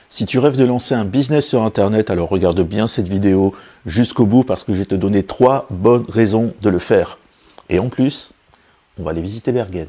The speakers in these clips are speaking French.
Si tu rêves de lancer un business sur Internet, alors regarde bien cette vidéo jusqu'au bout parce que je vais te donner 3 bonnes raisons de le faire. Et en plus, on va aller visiter Bergen.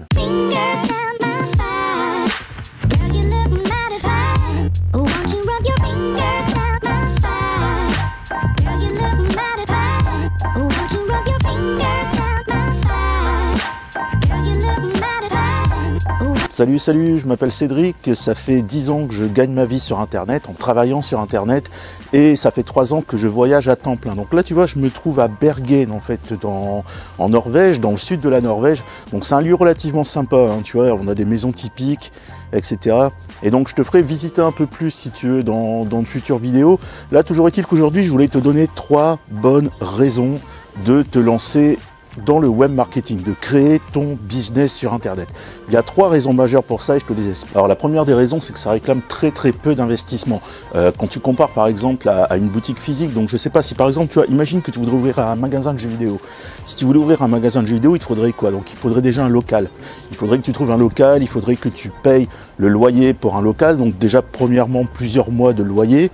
Salut, je m'appelle Cédric, ça fait 10 ans que je gagne ma vie sur Internet, en travaillant sur Internet, et ça fait 3 ans que je voyage à temps plein. Donc là, tu vois, je me trouve à Bergen, en fait, en Norvège, dans le sud de la Norvège. Donc c'est un lieu relativement sympa, hein, tu vois, on a des maisons typiques, etc. Et donc je te ferai visiter un peu plus, si tu veux, dans de futures vidéos. Là, toujours est-il qu'aujourd'hui, je voulais te donner 3 bonnes raisons de te lancer dans le web marketing, de créer ton business sur Internet. Il y a 3 raisons majeures pour ça et je te les explique. Alors la première des raisons, c'est que ça réclame très peu d'investissement. Quand tu compares par exemple à une boutique physique, donc je sais pas si par exemple, tu vois, imagine que tu voudrais ouvrir un magasin de jeux vidéo. Si tu voulais ouvrir un magasin de jeux vidéo, il te faudrait quoi? Donc il faudrait déjà un local. Il faudrait que tu trouves un local, il faudrait que tu payes le loyer pour un local, donc déjà premièrement plusieurs mois de loyer.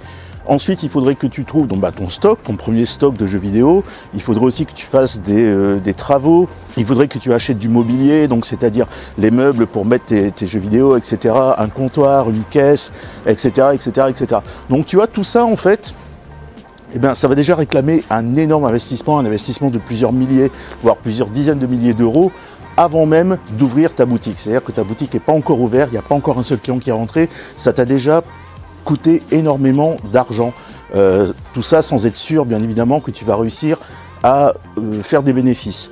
Ensuite, il faudrait que tu trouves donc, ton stock, ton premier stock de jeux vidéo. Il faudrait aussi que tu fasses des travaux. Il faudrait que tu achètes du mobilier, donc c'est-à-dire les meubles pour mettre tes jeux vidéo, etc. Un comptoir, une caisse, etc., etc., etc. Donc tu vois, tout ça en fait, eh bien, ça va déjà réclamer un énorme investissement, un investissement de plusieurs milliers, voire plusieurs dizaines de milliers d'euros, avant même d'ouvrir ta boutique. C'est-à-dire que ta boutique n'est pas encore ouverte, il n'y a pas encore un seul client qui est rentré, ça t'a déjà coûter énormément d'argent. Tout ça sans être sûr, bien évidemment, que tu vas réussir à faire des bénéfices.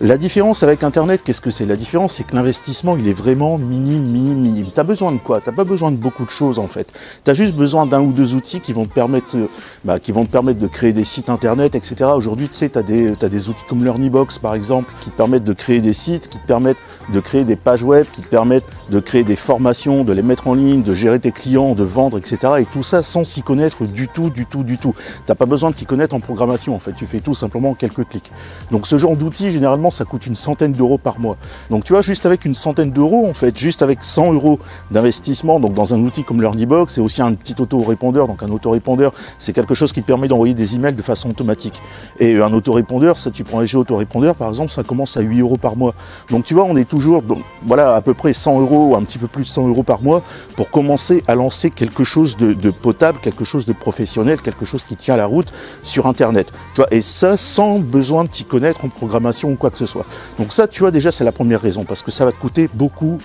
La différence avec Internet, qu'est-ce que c'est? La différence, c'est que l'investissement, il est vraiment minime. Tu as besoin de quoi? Tu n'as pas besoin de beaucoup de choses, en fait. Tu as juste besoin d'un ou deux outils qui vont te permettre, de créer des sites Internet, etc. Aujourd'hui, tu sais, tu as des outils comme Learnybox, par exemple, qui te permettent de créer des sites, qui te permettent de créer des pages web, qui te permettent de créer des formations, de les mettre en ligne, de gérer tes clients, de vendre, etc. Et tout ça sans s'y connaître du tout. Tu n'as pas besoin de t'y connaître en programmation, en fait. Tu fais tout simplement en quelques clics. Donc, ce genre d'outils, généralement, ça coûte une centaine d'euros par mois. Donc tu vois, juste avec une centaine d'euros, en fait, juste avec 100 euros d'investissement, donc dans un outil comme Learnybox, c'est aussi un petit autorépondeur. Donc un autorépondeur, c'est quelque chose qui te permet d'envoyer des emails de façon automatique. Et un autorépondeur, ça, tu prends un léger autorépondeur, par exemple, ça commence à 8 euros par mois. Donc tu vois, on est toujours, voilà, à peu près 100 euros, ou un petit peu plus de 100 euros par mois, pour commencer à lancer quelque chose de potable, quelque chose de professionnel, quelque chose qui tient la route sur Internet. Tu vois, et ça, sans besoin de t'y connaître en programmation ou quoi que ce soit. Donc ça, tu vois, déjà, c'est la première raison, parce que ça va te coûter beaucoup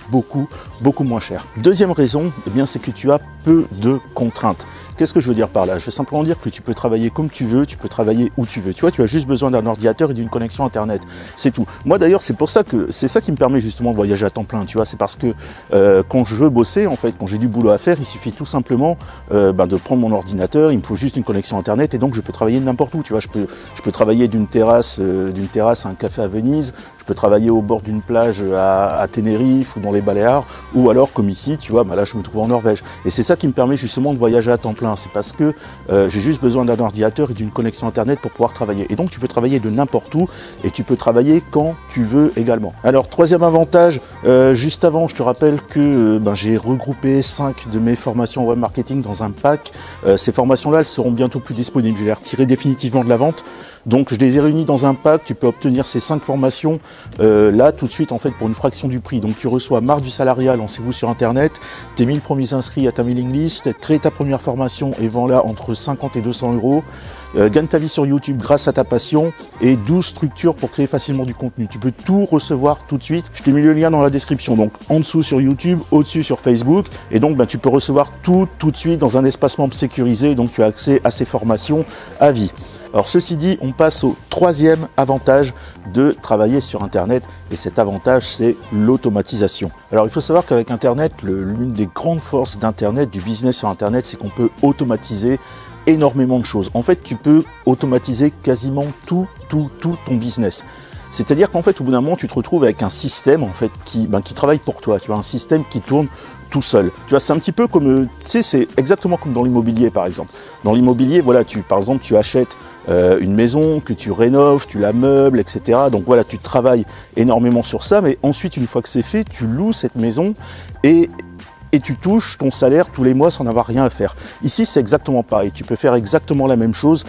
moins cher. Deuxième raison, eh bien, c'est que tu as peu de contraintes. Qu'est-ce que je veux dire par là? Je veux simplement dire que tu peux travailler comme tu veux, tu peux travailler où tu veux. Tu vois, tu as juste besoin d'un ordinateur et d'une connexion Internet. C'est tout. Moi, d'ailleurs, c'est pour ça que c'est ça qui me permet justement de voyager à temps plein. Tu vois, c'est parce que quand je veux bosser, en fait, quand j'ai du boulot à faire, il suffit tout simplement de prendre mon ordinateur. Il me faut juste une connexion Internet et donc je peux travailler n'importe où. Tu vois, je peux travailler d'une terrasse à un café à Venise. Je peux travailler au bord d'une plage à Tenerife ou dans les Baléares, ou alors comme ici, tu vois, là je me trouve en Norvège. Et c'est ça qui me permet justement de voyager à temps plein. C'est parce que j'ai juste besoin d'un ordinateur et d'une connexion Internet pour pouvoir travailler. Et donc tu peux travailler de n'importe où et tu peux travailler quand tu veux également. Alors troisième avantage, juste avant, je te rappelle que j'ai regroupé 5 de mes formations web marketing dans un pack. Ces formations-là, elles seront bientôt plus disponibles. Je vais les retirer définitivement de la vente. Donc je les ai réunis dans un pack, tu peux obtenir ces 5 formations là tout de suite en fait pour une fraction du prix. Donc tu reçois marre du salariat, lancez-vous sur Internet, tes 1000 premiers inscrits à ta mailing list, crée ta première formation et vends-la entre 50 et 200 euros. Gagne ta vie sur YouTube grâce à ta passion et 12 structures pour créer facilement du contenu. Tu peux tout recevoir tout de suite. Je t'ai mis le lien dans la description, donc en dessous sur YouTube, au-dessus sur Facebook. Et donc tu peux recevoir tout de suite dans un espace membre sécurisé. Donc tu as accès à ces formations à vie. Alors ceci dit, on passe au troisième avantage de travailler sur Internet et cet avantage c'est l'automatisation. Alors il faut savoir qu'avec Internet, l'une des grandes forces d'Internet, du business sur Internet, c'est qu'on peut automatiser énormément de choses. En fait, tu peux automatiser quasiment tout ton business. C'est-à-dire qu'en fait, au bout d'un moment, tu te retrouves avec un système en fait qui travaille pour toi. Tu as un système qui tourne tout seul. Tu vois, c'est un petit peu comme, tu sais, c'est exactement comme dans l'immobilier par exemple. Dans l'immobilier, voilà, par exemple, tu achètes une maison, que tu rénoves, tu la meubles, etc. Donc voilà, tu travailles énormément sur ça, mais ensuite, une fois que c'est fait, tu loues cette maison et et tu touches ton salaire tous les mois sans avoir rien à faire. Ici, c'est exactement pareil. Tu peux faire exactement la même chose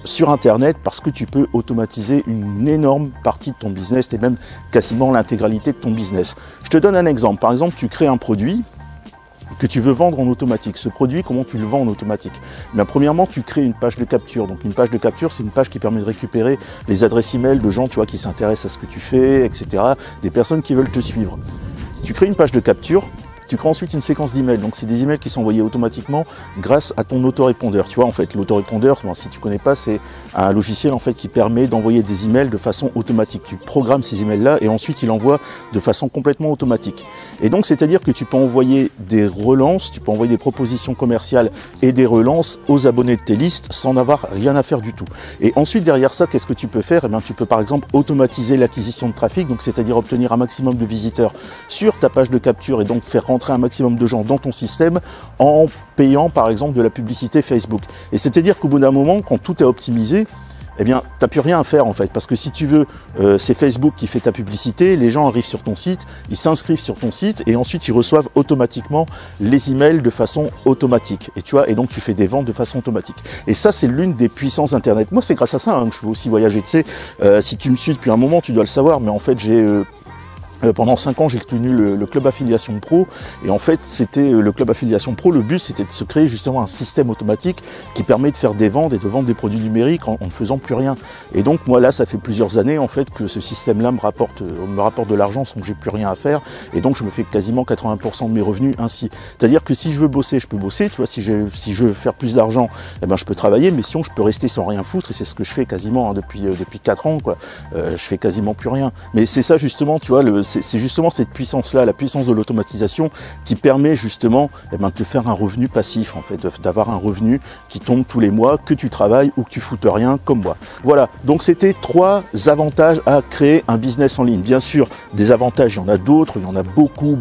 sur Internet parce que tu peux automatiser une énorme partie de ton business et même quasiment l'intégralité de ton business. Je te donne un exemple. Par exemple, tu crées un produit que tu veux vendre en automatique. Ce produit, comment tu le vends en automatique? Bien, premièrement, tu crées une page de capture. Donc une page de capture, c'est une page qui permet de récupérer les adresses email de gens, tu vois, qui s'intéressent à ce que tu fais, etc. Des personnes qui veulent te suivre. Tu crées une page de capture. Tu crées ensuite une séquence d'emails. Donc c'est des emails qui sont envoyés automatiquement grâce à ton autorépondeur. Tu vois, en fait, l'autorépondeur, bon, si tu connais pas, c'est un logiciel en fait qui permet d'envoyer des emails de façon automatique. Tu programmes ces emails-là et ensuite il envoie de façon complètement automatique. Et donc c'est-à-dire que tu peux envoyer des relances, tu peux envoyer des propositions commerciales et des relances aux abonnés de tes listes sans n'avoir rien à faire du tout. Et ensuite derrière ça, qu'est-ce que tu peux faire? Eh bien, tu peux par exemple automatiser l'acquisition de trafic, donc c'est-à-dire obtenir un maximum de visiteurs sur ta page de capture et donc faire rentrer un maximum de gens dans ton système en payant par exemple de la publicité Facebook. Et c'est-à-dire qu'au bout d'un moment, quand tout est optimisé, eh bien, tu n'as plus rien à faire en fait, parce que si tu veux, c'est Facebook qui fait ta publicité, les gens arrivent sur ton site, ils s'inscrivent sur ton site et ensuite ils reçoivent automatiquement les emails de façon automatique. Et tu vois, et donc tu fais des ventes de façon automatique. Et ça, c'est l'une des puissances Internet. Moi, c'est grâce à ça hein, que je veux aussi voyager. Tu sais, si tu me suis depuis un moment, tu dois le savoir, mais en fait, pendant 5 ans, j'ai tenu le club affiliation pro et en fait, c'était le club affiliation pro. Le but, c'était de se créer justement un système automatique qui permet de faire des ventes et de vendre des produits numériques en ne faisant plus rien. Et donc, moi, là, ça fait plusieurs années en fait que ce système-là me rapporte de l'argent sans que j'ai plus rien à faire. Et donc, je me fais quasiment 80% de mes revenus ainsi. C'est-à-dire que si je veux bosser, je peux bosser. Tu vois, si je veux faire plus d'argent, eh ben, je peux travailler. Mais sinon, je peux rester sans rien foutre. Et c'est ce que je fais quasiment hein, depuis 4 ans. Quoi. Je fais quasiment plus rien. Mais c'est ça justement, tu vois, c'est justement cette puissance-là, la puissance de l'automatisation qui permet justement eh ben, de te faire un revenu passif, en fait, d'avoir un revenu qui tombe tous les mois, que tu travailles ou que tu foutes rien comme moi. Voilà, donc c'était 3 avantages à créer un business en ligne. Bien sûr, des avantages, il y en a d'autres, il y en a beaucoup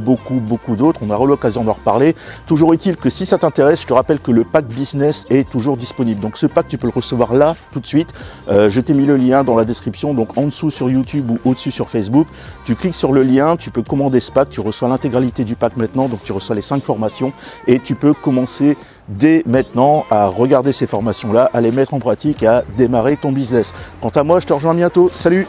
d'autres, on aura l'occasion d'en reparler. Toujours est-il que si ça t'intéresse, je te rappelle que le pack business est toujours disponible. Donc ce pack, tu peux le recevoir là, tout de suite. Je t'ai mis le lien dans la description, donc en dessous sur YouTube ou au-dessus sur Facebook. Tu cliques sur le lien, tu peux commander ce pack, tu reçois l'intégralité du pack maintenant, donc tu reçois les 5 formations et tu peux commencer dès maintenant à regarder ces formations-là, à les mettre en pratique et à démarrer ton business. Quant à moi, je te rejoins bientôt. Salut!